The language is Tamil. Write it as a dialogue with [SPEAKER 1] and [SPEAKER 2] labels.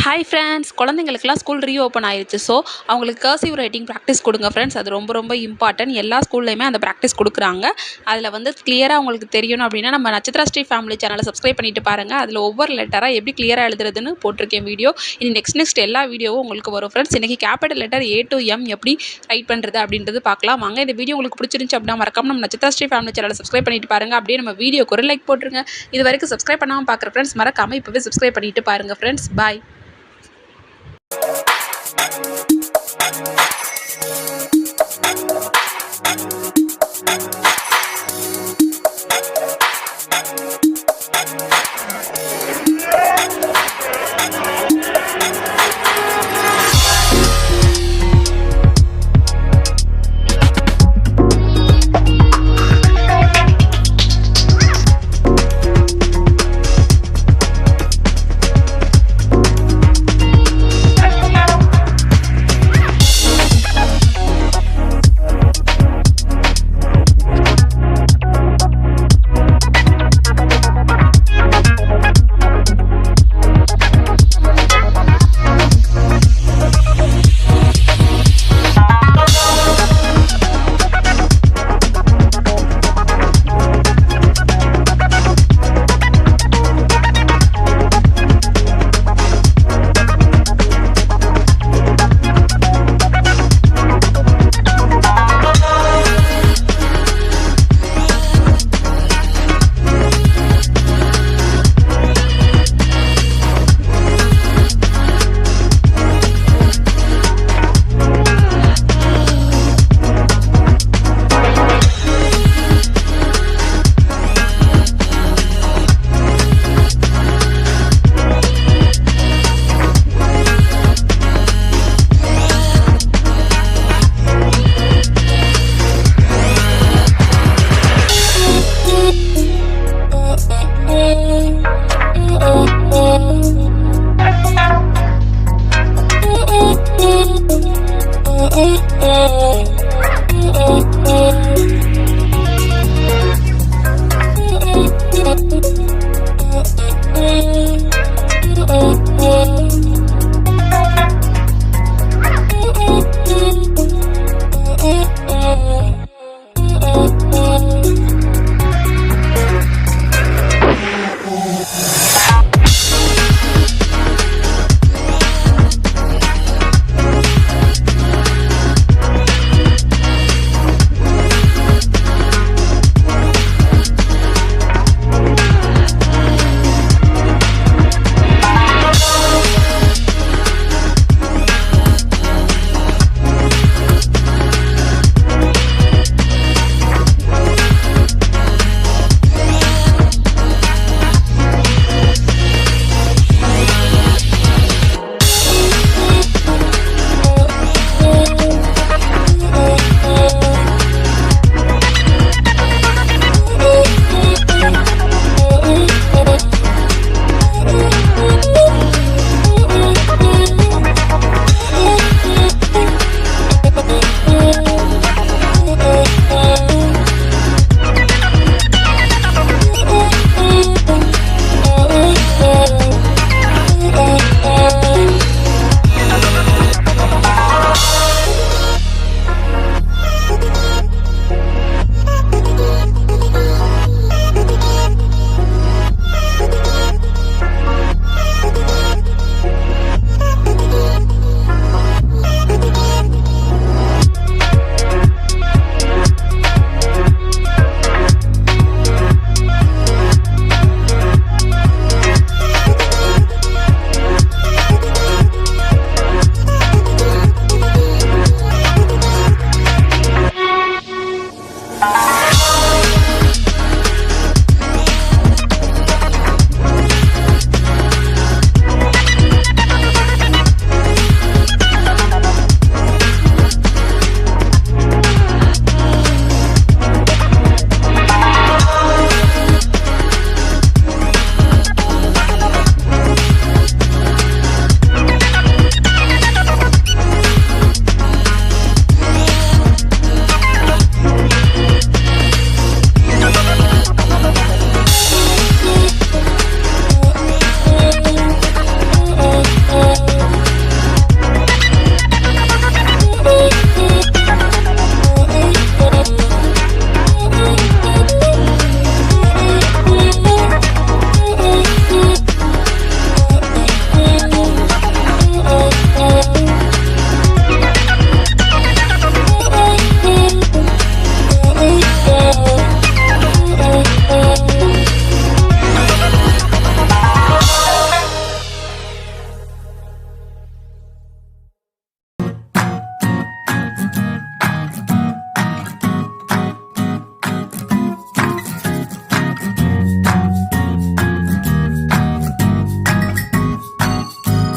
[SPEAKER 1] ஹாய் ஃப்ரெண்ட்ஸ், குழந்தைங்களுக்குலாம் ஸ்கூல் ரீஓப்பன் ஆயிடுச்சு. ஸோ அவங்களுக்கு கர்சிவ் ரைட்டிங் ப்ராக்டிஸ் கொடுங்க ஃப்ரெண்ட்ஸ். அது ரொம்ப ரொம்ப இம்பார்ட்டன்ட். எல்லா ஸ்கூல்லையுமே அந்த ப்ராக்டிஸ் கொடுக்குறாங்க. அதில் வந்து கிளியராக உங்களுக்கு தெரியணும் அப்படின்னா நம்ம நட்சத்திரா ஸ்ரீ ஃபேமிலி சேனலை சப்ஸ்கிரைப் பண்ணிட்டு பாருங்கள். அதில் ஒவ்வொரு லெட்டராக எப்படி கிளியராக எழுதுறதுன்னு போட்டிருக்கேன் வீடியோ. இனி நெக்ஸ்ட் எல்லா வீடியோவும் உங்களுக்கு வரும் ஃப்ரெண்ட்ஸ். இன்றைக்கி capital letter A to M எப்படி ரைட் பண்ணுறது அப்படின்றது பார்க்கலாம் வாங்க. இந்த வீடியோ உங்களுக்கு பிடிச்சிருந்துச்சு அப்படின்னா மறக்காம நம்ம நட்சத்திரா ஸ்ரீ ஃபேமிலி சேனலை சப்ஸ்கிரைப் பண்ணிட்டு பாருங்கள். அப்படியே நம்ம வீடியோக்கு ஒரு லைக் போட்டுருங்க. இது வரைக்கும் சப்ஸ்கிரைப் பண்ணாமல் பார்க்குற ஃப்ரெண்ட்ஸ் மறக்காமல் இப்போவே சப்ஸ்கிரைப் பண்ணிட்டு பாருங்கள் ஃப்ரெண்ட்ஸ். பாய்.